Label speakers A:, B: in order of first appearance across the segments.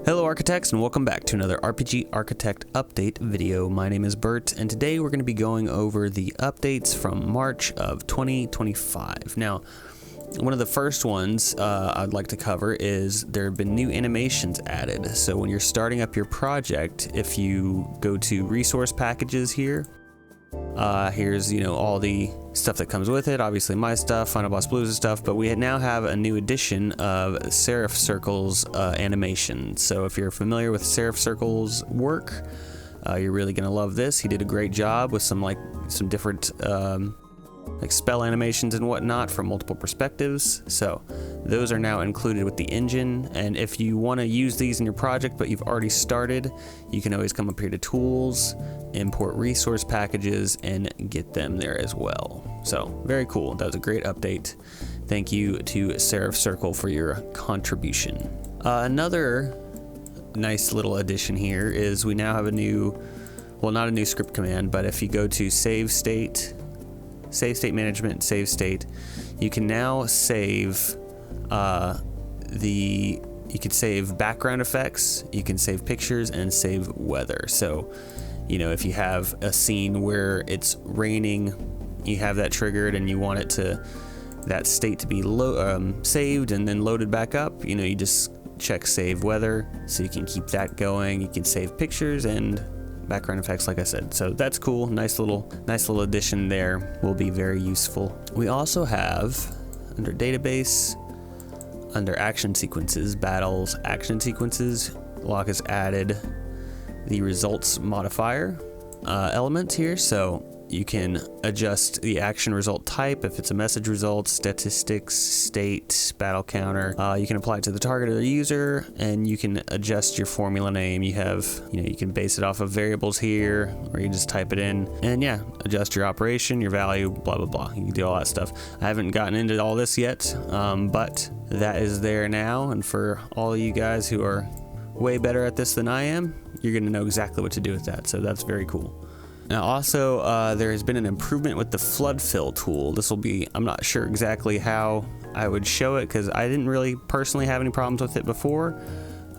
A: Hello architects, and welcome back to another RPG Architect update video. My name is Bert, and today we're going to be going over the updates from March of 2025. Now, one of the first ones I'd like to cover is there have been new animations added. So when you're starting up your project, if you go to resource packages here, here's all the stuff that comes with it, obviously my stuff, Final Boss Blues stuff, but we now have a new edition of Serif Circle's animation. So if you're familiar with Serif Circle's work, you're really gonna love this. He did a great job with some different like spell animations and whatnot from multiple perspectives. So those are now included with the engine, and if you want to use these in your project but you've already started, you can always come up here to tools, import resource packages, and get them there as well. So very cool. That was a great update. Thank you to Serif Circle for your contribution. Another nice little addition here is we now have a new, well, not a new script command, but if you go to save state management, save state, you can now save you can save background effects, you can save pictures, and save weather. So if you have a scene where it's raining, you have that triggered and you want that state to be saved and then loaded back up, you just check save weather, so you can keep that going. You can save pictures and background effects, like I said. So that's cool. Nice little addition there. Will be very useful. We also have under database, under action sequences, battles, action sequences, Locke has added the results modifier element here. So you can adjust the action result type if it's a message result, statistics, state, battle counter. You can apply it to the target or the user, and you can adjust your formula name. You have, you can base it off of variables here, or you just type it in, and yeah, adjust your operation, your value, blah, blah, blah. You can do all that stuff. I haven't gotten into all this yet, but that is there now, and for all of you guys who are way better at this than I am, you're gonna know exactly what to do with that, so that's very cool. Now also, there has been an improvement with the flood fill tool. This will be, I'm not sure exactly how I would show it because I didn't really personally have any problems with it before.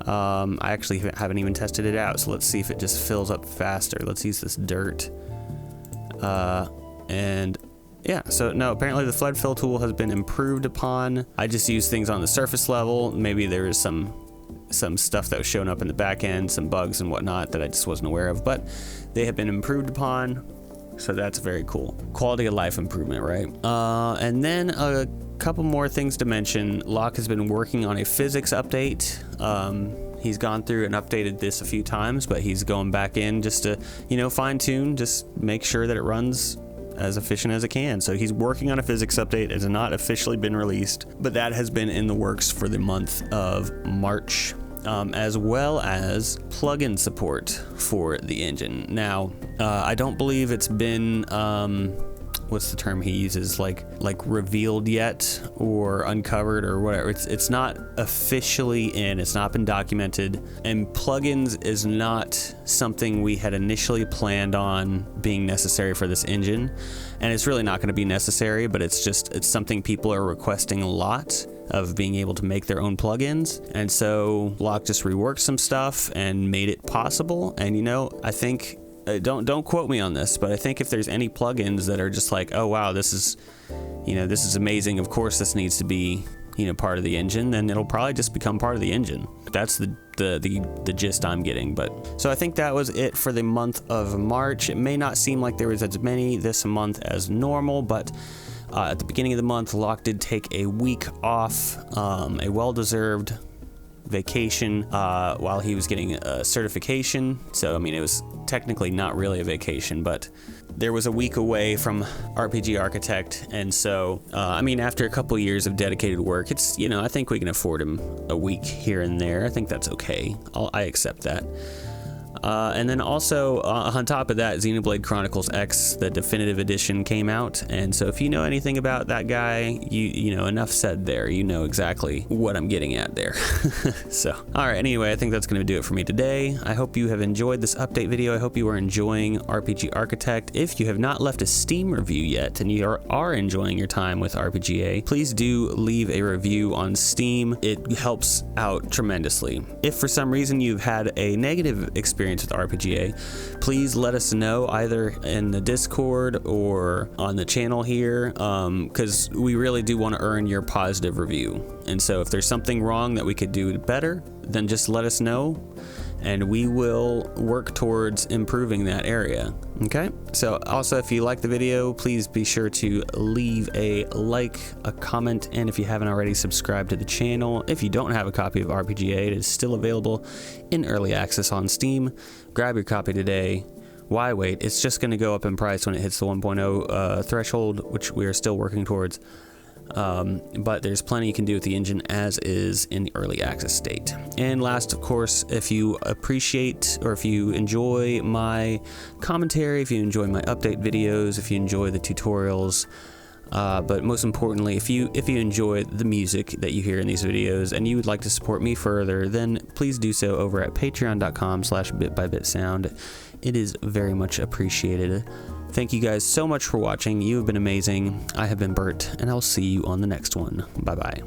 A: I actually haven't even tested it out, so let's see if it just fills up faster. Let's use this dirt. And yeah, so no, apparently the flood fill tool has been improved upon. I just use things on the surface level. Maybe there is some stuff that was showing up in the back end, some bugs and whatnot that I just wasn't aware of, but they have been improved upon, so that's very cool. Quality of life improvement, right? And then a couple more things to mention. Locke has been working on a physics update. He's gone through and updated this a few times, but he's going back in just to, fine tune, just make sure that it runs as efficient as it can. So he's working on a physics update. It has not officially been released, but that has been in the works for the month of March. As well as plugin support for the engine. Now, I don't believe it's been, what's the term he uses, like revealed yet or uncovered or whatever. It's not officially in, it's not been documented, and plugins is not something we had initially planned on being necessary for this engine, and it's really not going to be necessary, but it's something people are requesting a lot, of being able to make their own plugins. And so Locke just reworked some stuff and made it possible. And I think, don't quote me on this, but I think if there's any plugins that are just like, oh wow, this is amazing, of course this needs to be part of the engine, then it'll probably just become part of the engine. That's the gist I'm getting. But so I think that was it for the month of March. It may not seem like there was as many this month as normal, but at the beginning of the month, Locke did take a week off, a well-deserved vacation while he was getting a certification. So, it was technically not really a vacation, but there was a week away from RPG Architect. And so, after a couple years of dedicated work, it's, I think we can afford him a week here and there. I think that's okay. I accept that. And then also on top of that, Xenoblade Chronicles X, the definitive edition, came out. And so if you know anything about that guy, you know, enough said there. You know exactly what I'm getting at there. So, all right, anyway, I think that's going to do it for me today. I hope you have enjoyed this update video. I hope you are enjoying RPG Architect. If you have not left a Steam review yet and you are enjoying your time with RPGA, please do leave a review on Steam. It helps out tremendously. If for some reason you've had a negative experience with RPGA, please let us know either in the Discord or on the channel here, because we really do want to earn your positive review. And so if there's something wrong that we could do better, then just let us know and we will work towards improving that area. Okay, so also if you like the video, please be sure to leave a like, a comment, and if you haven't already, subscribe to the channel. If you don't have a copy of RPGA, it is still available in early access on Steam. Grab your copy today. Why wait? It's just going to go up in price when it hits the 1.0 threshold, which we are still working towards. But there's plenty you can do with the engine as is in the early access state. And last, of course, if you appreciate or if you enjoy my commentary, if you enjoy my update videos, if you enjoy the tutorials, but most importantly, if you enjoy the music that you hear in these videos and you would like to support me further, then please do so over at patreon.com/bitbybitsound. It is very much appreciated. Thank you guys so much for watching. You have been amazing. I have been Bert, and I'll see you on the next one. Bye-bye.